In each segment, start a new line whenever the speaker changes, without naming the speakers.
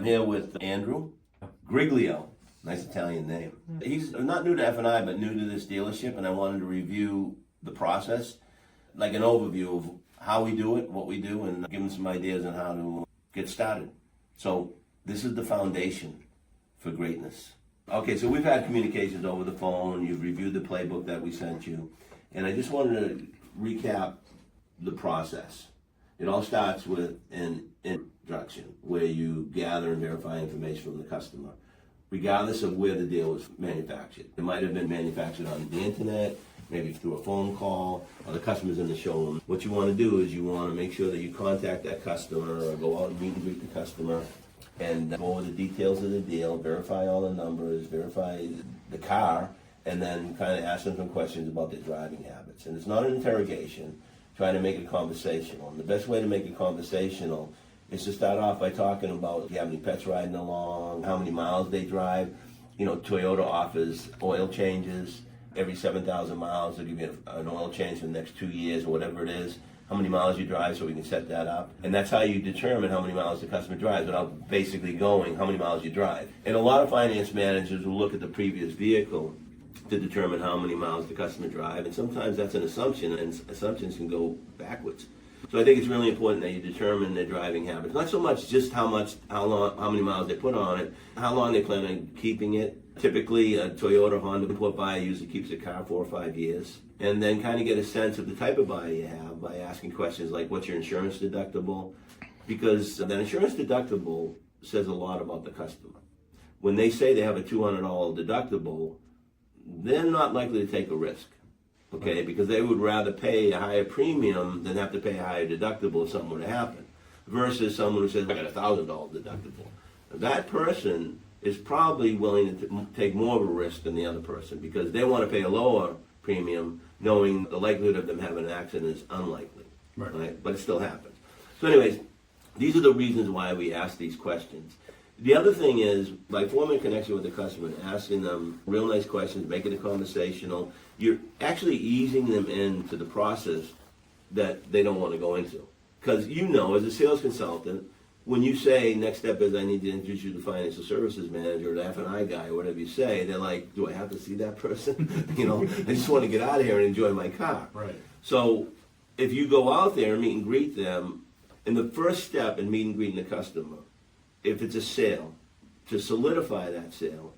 here with Andrew Griglio. Nice Italian name. He's not new to F&I, but new to this dealership, and I wanted to review the process, like an overview of how we do it, what we do, and give him some ideas on how to get started. So this is the foundation for greatness. Okay, so we've had communications over the phone. You've reviewed the playbook that we sent you, and I just wanted to recap the process. It all starts with an introduction where you gather and verify information from the customer, regardless of where the deal was manufactured. It might have been manufactured on the internet, maybe through a phone call, or the customer's in the showroom. What you want to do is you want to make sure that you contact that customer or go out and meet and greet the customer and go over the details of the deal, verify all the numbers, verify the car, and then kind of ask them some questions about their driving habits. And it's not an interrogation, trying to make it conversational. And the best way to make it conversational is to start off by talking about if you have any pets riding along, how many miles they drive. You know, Toyota offers oil changes every 7,000 miles. They'll give you an oil change for the next 2 years or whatever it is, how many miles you drive so we can set that up. And that's how you determine how many miles the customer drives without basically going how many miles you drive. And a lot of finance managers will look at the previous vehicle to determine how many miles the customer drive, and sometimes that's an assumption, and assumptions can go backwards. So I think it's really important that you determine their driving habits. Not so much just how many miles they put on it, how long they plan on keeping it. Typically, a Toyota, Honda import buyer usually keeps a car 4 or 5 years. And then kind of get a sense of the type of buyer you have by asking questions like, what's your insurance deductible? Because that insurance deductible says a lot about the customer. When they say they have a $200 deductible, they're not likely to take a risk. Okay, because they would rather pay a higher premium than have to pay a higher deductible if something were to happen, versus someone who says, I got a $1,000 deductible. That person is probably willing to take more of a risk than the other person because they want to pay a lower premium knowing the likelihood of them having an accident is unlikely, right? But it still happens. So anyways, these are the reasons why we ask these questions. The other thing is, by forming a connection with the customer and asking them real nice questions, making it conversational, you're actually easing them into the process that they don't want to go into. Because you know, as a sales consultant, when you say, next step is I need to introduce you to the financial services manager or the F&I guy or whatever you say, they're like, do I have to see that person? You know, I just want to get out of here and enjoy my car.
Right.
So if you go out there and meet and greet them, in the first step in meet and greeting the customer, if it's a sale, to solidify that sale,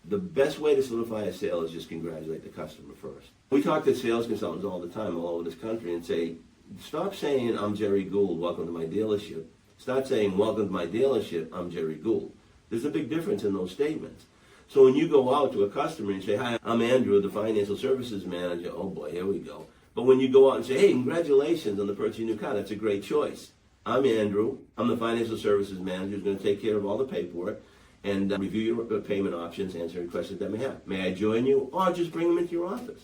the best way to solidify a sale is just congratulate the customer first. We talk to sales consultants all the time all over this country and say, stop saying, I'm Gerry Gould, welcome to my dealership. Start saying, welcome to my dealership, I'm Gerry Gould. There's a big difference in those statements. So when you go out to a customer and say, hi, I'm Andrew, the financial services manager, oh boy, here we go. But when you go out and say, hey, congratulations on the purchase of your new car, that's a great choice. I'm Andrew. I'm the financial services manager who's going to take care of all the paperwork and review your payment options, answer any questions that may have. May I join you, or just bring them into your office?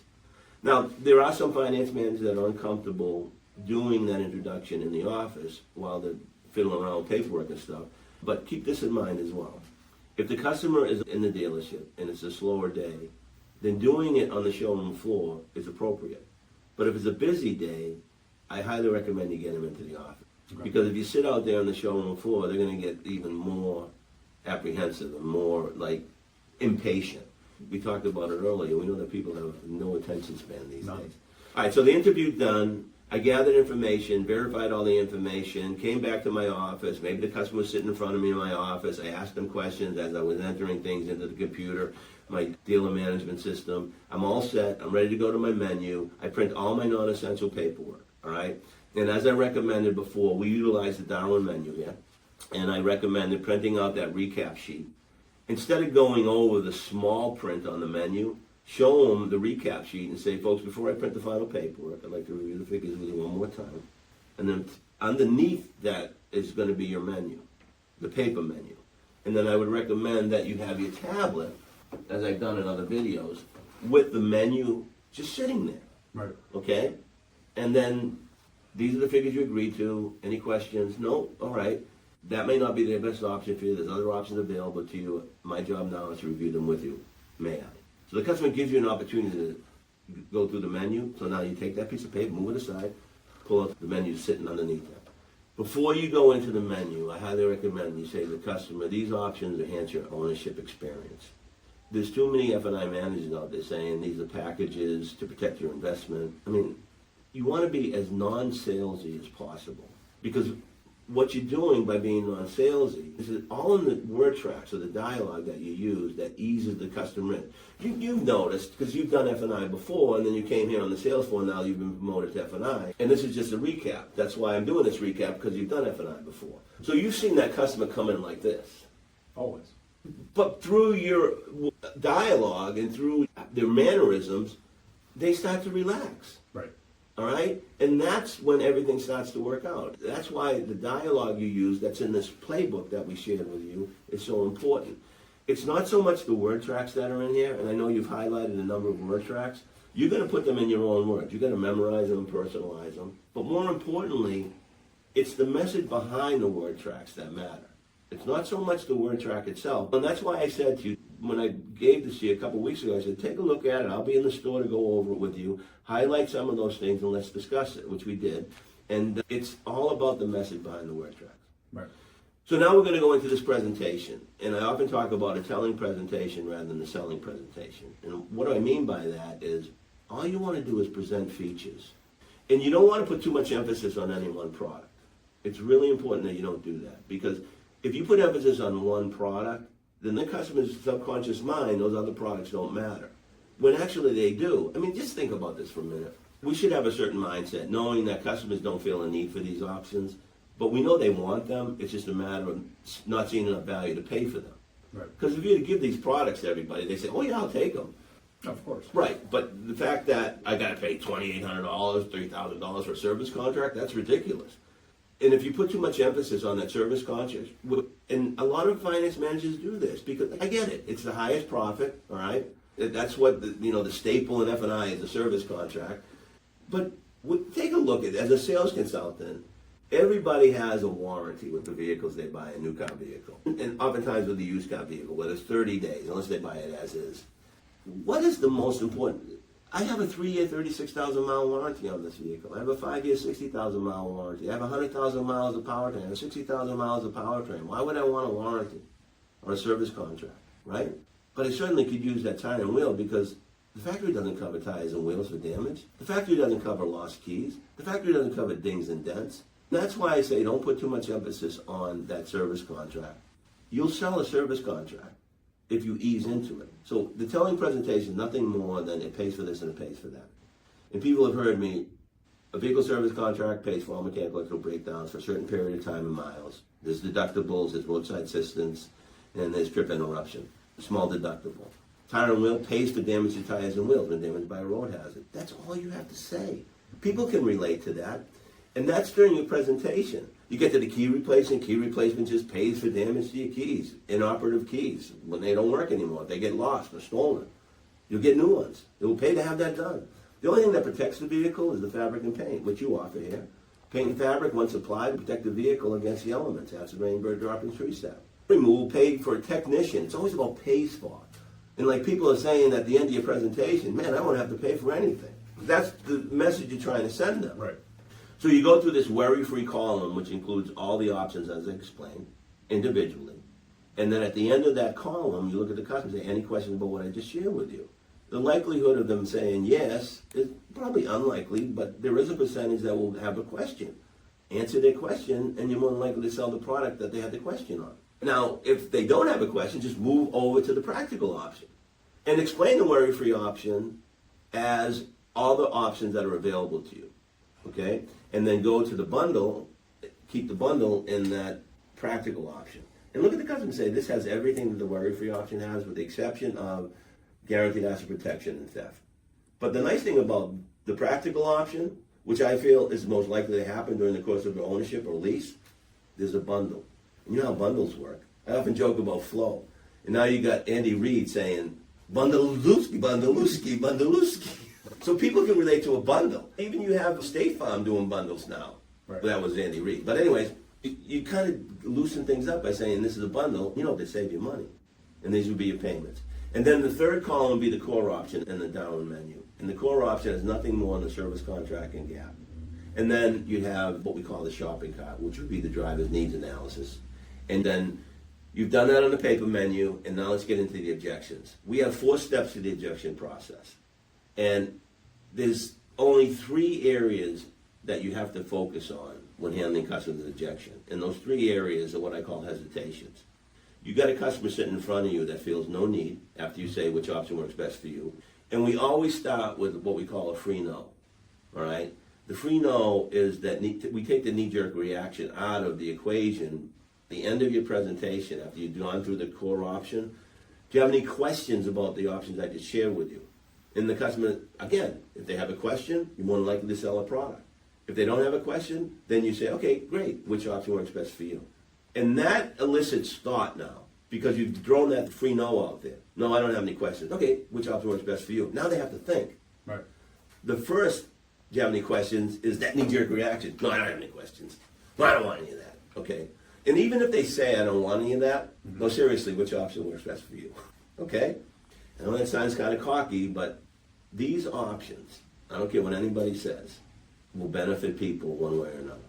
Now, there are some finance managers that are uncomfortable doing that introduction in the office while they're fiddling around with paperwork and stuff. But keep this in mind as well. If the customer is in the dealership and it's a slower day, then doing it on the showroom floor is appropriate. But if it's a busy day, I highly recommend you get them into the office. Okay. Because if you sit out there on the showroom floor, they're going to get even more apprehensive and more impatient. We talked about it earlier. We know that people have no attention span these days. All right, so the interview's done. I gathered information, verified all the information, came back to my office. Maybe the customer was sitting in front of me in my office. I asked them questions as I was entering things into the computer, my dealer management system. I'm all set. I'm ready to go to my menu. I print all my non-essential paperwork, all right? And as I recommended before, we utilize the Darwin menu here. And I recommended printing out that recap sheet. Instead of going over the small print on the menu, show them the recap sheet and say, folks, before I print the final paperwork, I'd like to review the figures with you one more time. And then underneath that is going to be your menu, the paper menu. And then I would recommend that you have your tablet, as I've done in other videos, with the menu just sitting there.
Right.
Okay? And then these are the figures you agreed to. Any questions? No? All right. That may not be the best option for you. There's other options available to you. My job now is to review them with you. May I? So the customer gives you an opportunity to go through the menu. So now you take that piece of paper, move it aside, pull out the menu sitting underneath that. Before you go into the menu, I highly recommend you say to the customer, these options enhance your ownership experience. There's too many F&I managers out there saying these are packages to protect your investment. I mean, you want to be as non-salesy as possible, because what you're doing by being non-salesy is all in the word tracks or the dialogue that you use that eases the customer in. You've noticed, because you've done F&I before, and then you came here on the sales floor, now you've been promoted to F&I, and this is just a recap. That's why I'm doing this recap, because you've done F&I before. So you've seen that customer come in like this.
Always.
But through your dialogue and through their mannerisms, they start to relax.
Right.
All right? And that's when everything starts to work out. That's why the dialogue you use that's in this playbook that we shared with you is so important. It's not so much the word tracks that are in here, and I know you've highlighted a number of word tracks. You're going to put them in your own words. You're going to memorize them, personalize them. But more importantly, it's the message behind the word tracks that matter. It's not so much the word track itself. And that's why I said to you, when I gave this to you a couple of weeks ago, I said, take a look at it. I'll be in the store to go over it with you, highlight some of those things, and let's discuss it, which we did. And it's all about the message behind the word tracks.
Right.
So now we're going to go into this presentation. And I often talk about a telling presentation rather than a selling presentation. And what I mean by that is all you want to do is present features. And you don't want to put too much emphasis on any one product. It's really important that you don't do that, because if you put emphasis on one product, then the customer's subconscious mind, those other products don't matter. When actually they do. I mean, just think about this for a minute. We should have a certain mindset, knowing that customers don't feel a need for these options, but we know they want them. It's just a matter of not seeing enough value to pay for them.
Right.
Because if you were to give these products to everybody, they say, oh yeah, I'll take them.
Of course.
Right, but the fact that I got to pay $2,800, $3,000 for a service contract, that's ridiculous. And if you put too much emphasis on that service contract, and a lot of finance managers do this, because I get it, it's the highest profit, all right? That's what the staple in F&I is, a service contract. But take a look at it. As a sales consultant, everybody has a warranty with the vehicles they buy, a new car vehicle. And oftentimes with a used car vehicle, where it's 30 days, unless they buy it as is. What is the most important? I have a 3-year, 36,000-mile warranty on this vehicle. I have a 5-year, 60,000-mile warranty. I have 100,000 miles of powertrain. I have 60,000 miles of powertrain. Why would I want a warranty or a service contract, right? But I certainly could use that tire and wheel, because the factory doesn't cover tires and wheels for damage. The factory doesn't cover lost keys. The factory doesn't cover dings and dents. That's why I say don't put too much emphasis on that service contract. You'll sell a service contract if you ease into it. So the telling presentation is nothing more than it pays for this and it pays for that. And people have heard me, a vehicle service contract pays for all mechanical electrical breakdowns for a certain period of time and miles. There's deductibles, there's roadside assistance, and there's trip interruption. Small deductible. Tire and wheel pays for damage to tires and wheels when damaged by a road hazard. That's all you have to say. People can relate to that. And that's during your presentation. You get to the key replacement just pays for damage to your keys, inoperative keys, when they don't work anymore, if they get lost or stolen. You'll get new ones. It will pay to have that done. The only thing that protects the vehicle is the fabric and paint, which you offer here. Paint and fabric, once applied, will protect the vehicle against the elements, acid rain, bird dropping, tree sap. Removal paid for a technician. It's always about pays for. And like people are saying at the end of your presentation, man, I won't have to pay for anything. That's the message you're trying to send them.
Right.
So you go through this worry-free column, which includes all the options as I explained, individually. And then at the end of that column, you look at the customer and say, any questions about what I just shared with you? The likelihood of them saying yes is probably unlikely, but there is a percentage that will have a question. Answer their question, and you're more than likely to sell the product that they had the question on. Now, if they don't have a question, just move over to the practical option. And explain the worry-free option as all the options that are available to you. Okay? And then go to the bundle, keep the bundle in that practical option. And look at the customer and say, this has everything that the worry-free option has, with the exception of guaranteed asset protection and theft. But the nice thing about the practical option, which I feel is most likely to happen during the course of your ownership or lease, there's a bundle. And you know how bundles work. I often joke about flow. And now you got Andy Reid saying, bundalooski, bundalooski, bundalooski. So people can relate to a bundle. Even you have State Farm doing bundles now.
Right.
That was Andy Reid. But anyways, you kind of loosen things up by saying this is a bundle. You know, they save you money. And these would be your payments. And then the third column would be the core option in the downward menu. And the core option is nothing more than the service contract and gap. And then you'd have what we call the shopping cart, which would be the driver's needs analysis. And then you've done that on the paper menu, and now let's get into the objections. We have 4 steps to the objection process. And there's only 3 areas that you have to focus on when handling customers' objection. And those 3 areas are what I call hesitations. You got a customer sitting in front of you that feels no need after you say which option works best for you. And we always start with what we call a free no, all right? The free no is that we take the knee-jerk reaction out of the equation. At the end of your presentation, after you've gone through the core option, do you have any questions about the options I just shared with you? And the customer, again, if they have a question, you're more than likely to sell a product. If they don't have a question, then you say, okay, great, which option works best for you? And that elicits thought now, because you've thrown that free no out there. No, I don't have any questions. Okay, which option works best for you? Now they have to think.
Right.
The first, do you have any questions, is that knee-jerk reaction. No, I don't have any questions. No, I don't want any of that. Okay? And even if they say, I don't want any of that, no, seriously, which option works best for you? Okay? I know that sounds kind of cocky, but these options, I don't care what anybody says, will benefit people one way or another.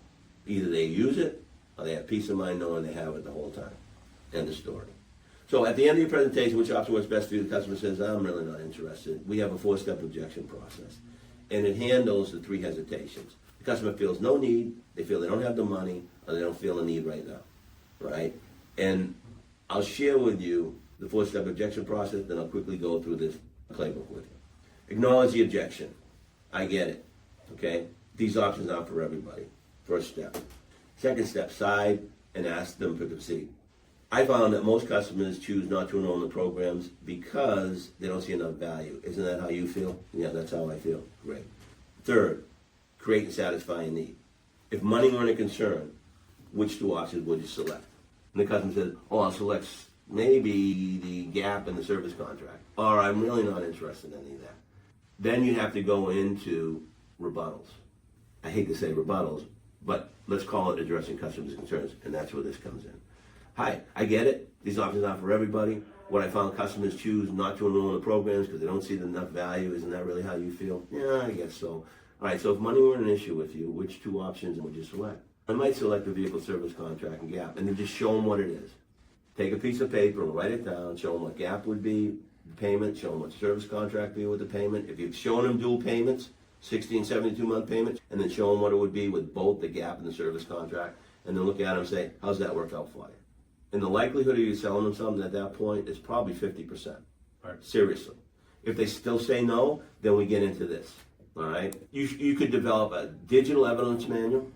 Either they use it, or they have peace of mind knowing they have it the whole time. End of story. So at the end of your presentation, which option works best for you, the customer says, I'm really not interested. We have a 4-step objection process. And it handles the 3 hesitations. The customer feels no need, they feel they don't have the money, or they don't feel a need right now, right? And I'll share with you the 4-step objection process, then I'll quickly go through this playbook with you. Acknowledge the objection. I get it, okay? These options aren't for everybody. First step. Second step, side and ask them to proceed. I found that most customers choose not to enroll in the programs because they don't see enough value. Isn't that how you feel? Yeah, that's how I feel. Great. Third, create and satisfy a need. If money weren't a concern, which 2 options would you select? And the customer says, oh, I'll select maybe the gap in the service contract. Or I'm really not interested in any of that. Then you have to go into rebuttals. I hate to say rebuttals, but let's call it addressing customers' concerns, and that's where this comes in. Hi, I get it. These options aren't for everybody. What I found, customers choose not to enroll in the programs because they don't see enough value. Isn't that really how you feel? Yeah, I guess so. All right, so if money were an issue with you, which 2 options would you select? I might select the vehicle service contract and gap, and then just show them what it is. Take a piece of paper and write it down, show them what gap would be, the payment, show them what service contract would be with the payment. If you've shown them dual payments, 60 and 72-month payments, and then show them what it would be with both the gap and the service contract, and then look at them and say, how's that work out for you? And the likelihood of you selling them something at that point is probably 50%.
Right.
Seriously. If they still say no, then we get into this. All right? You could develop a digital evidence manual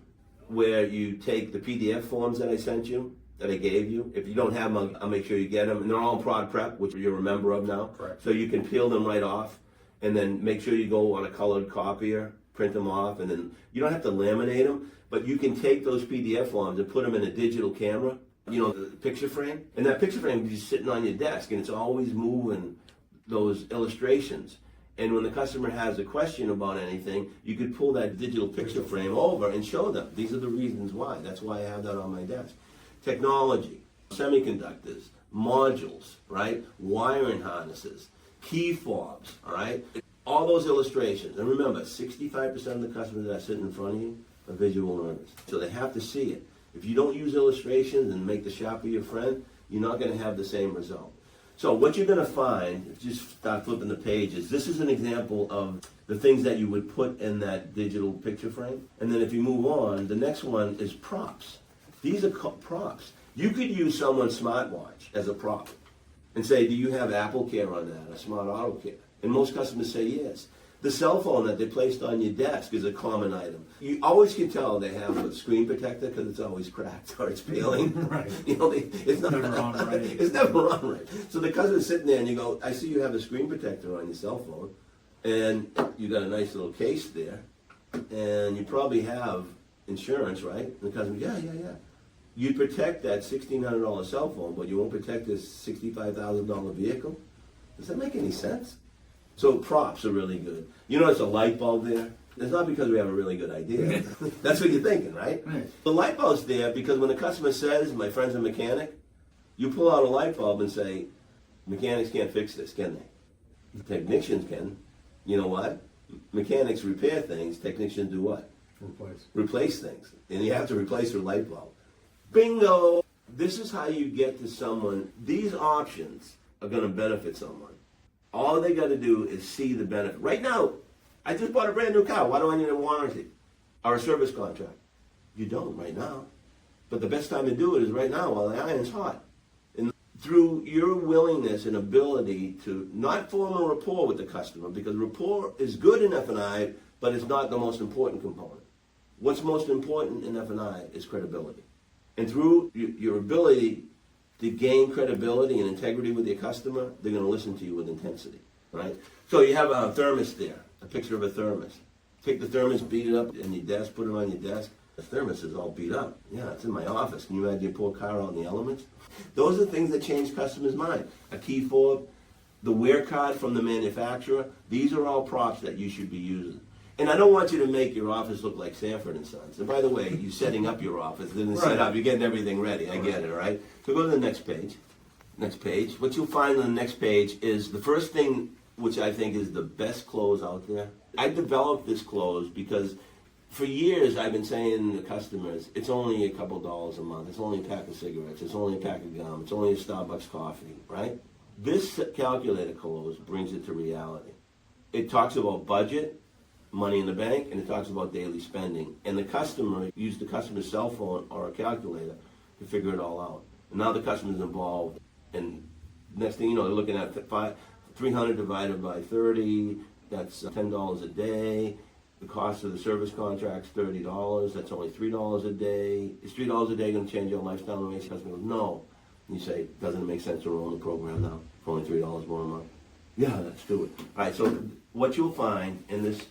where you take the PDF forms that I sent you, that I gave you. If you don't have them, I'll make sure you get them. And they're all in Prod Prep, which you're a member of now.
Correct.
So you can peel them right off and then make sure you go on a colored copier, print them off, and then you don't have to laminate them, but you can take those PDF forms and put them in a digital camera, you know, the picture frame. And that picture frame is just sitting on your desk, and it's always moving those illustrations. And when the customer has a question about anything, you could pull that digital picture frame over and show them. These are the reasons why. That's why I have that on my desk. Technology, semiconductors, modules, right? Wiring harnesses, key fobs, all right? All those illustrations. And remember, 65% of the customers that are sitting in front of you are visual learners. So they have to see it. If you don't use illustrations and make the shopper your friend, you're not going to have the same result. So what you're going to find, if you just start flipping the pages, this is an example of the things that you would put in that digital picture frame. And then if you move on, the next one is props. These are props. You could use someone's smartwatch as a prop and say, do you have Apple Care on that, or Smart Auto Care? And most customers say yes. The cell phone that they placed on your desk is a common item. You always can tell they have a screen protector because it's always cracked or it's peeling.
Right.
You know, it's not,
never on right.
It's never on right. So the customer's sitting there and you go, I see you have a screen protector on your cell phone, and you got a nice little case there, and you probably have insurance, right? And the customer, yeah. You'd protect that $1,600 cell phone, but you won't protect this $65,000 vehicle? Does that make any sense? So props are really good. You notice a light bulb there? It's not because we have a really good idea. That's what you're thinking, right? The light bulb's there because when the customer says, my friend's a mechanic, you pull out a light bulb and say, mechanics can't fix this, can they? Technicians can. You know what? Mechanics repair things, technicians do what? replace things. And you have to replace your light bulb. Bingo! This is how you get to someone. These options are going to benefit someone. All they got to do is see the benefit. Right now, I just bought a brand new car. Why do I need a warranty or a service contract? You don't right now. But the best time to do it is right now while the iron's hot. And through your willingness and ability to not form a rapport with the customer, because rapport is good in F&I, but it's not the most important component. What's most important in F&I is credibility. And through your ability to gain credibility and integrity with your customer, they're going to listen to you with intensity, right? So you have a thermos there, a picture of a thermos. Take the thermos, beat it up in your desk, put it on your desk. The thermos is all beat up. Yeah, it's in my office. Can you imagine your poor car out in the elements? Those are things that change customers' mind. A key fob, the wear card from the manufacturer, these are all props that you should be using. And I don't want you to make your office look like Sanford and Sons. And by the way, you're setting up your office, then set up, you're getting everything ready. I get it, all right? So go to the next page. Next page. What you'll find on the next page is the first thing, which I think is the best close out there. I developed this close because for years I've been saying to customers, it's only a couple dollars a month. It's only a pack of cigarettes. It's only a pack of gum. It's only a Starbucks coffee, right? This calculator close brings it to reality. It talks about budget, money in the bank, and it talks about daily spending. And the customer used the customer's cell phone or a calculator to figure it all out. And now the customer's involved. And next thing you know, they're looking at 300 divided by 30. That's $10 a day. The cost of the service contract's $30. That's only $3 a day. Is $3 a day going to change your lifestyle? And the customer goes, no. And you say, doesn't it make sense to roll in the program now for only $3 more a month? Yeah, let's do it. All right, so what you'll find in this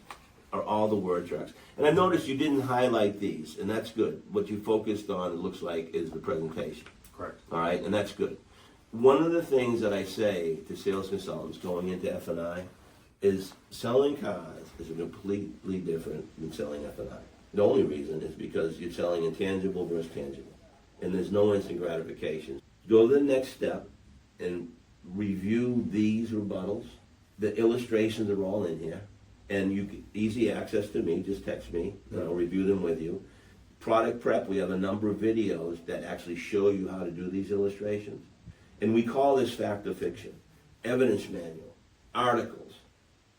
are all the word tracks. And I noticed you didn't highlight these, and that's good. What you focused on, it looks like, is the presentation.
Correct.
All right, and that's good. One of the things that I say to sales consultants going into F&I is selling cars is completely different than selling F&I. The only reason is because you're selling intangible versus tangible, and there's no instant gratification. Go to the next step and review these rebuttals. The illustrations are all in here. And you get easy access to me, just text me, and I'll review them with you. Product prep, we have a number of videos that actually show you how to do these illustrations. And we call this fact or fiction. Evidence manual, articles.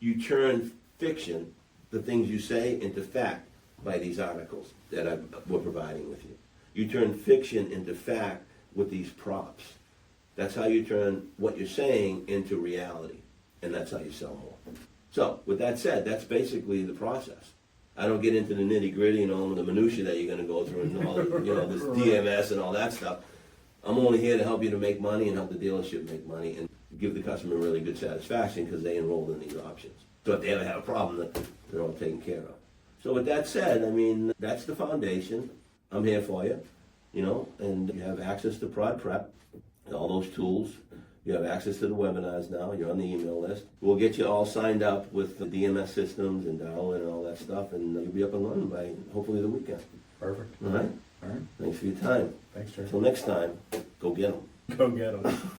You turn fiction, the things you say, into fact by these articles that we're providing with you. You turn fiction into fact with these props. That's how you turn what you're saying into reality. And that's how you sell more. So, with that said, that's basically the process. I don't get into the nitty-gritty and all the minutiae that you're going to go through and all, this DMS and all that stuff. I'm only here to help you to make money and help the dealership make money and give the customer really good satisfaction because they enrolled in these options. So if they ever have a problem, they're all taken care of. So with that said, I mean, that's the foundation. I'm here for you, and you have access to Prod Prep and all those tools. You have access to the webinars now. You're on the email list. We'll get you all signed up with the DMS systems and Darwin and all that stuff, and you'll be up and running by hopefully the weekend.
Perfect.
All right?
All right.
Thanks for your time.
Thanks, Gerry.
Until next time, go get them.
Go get them.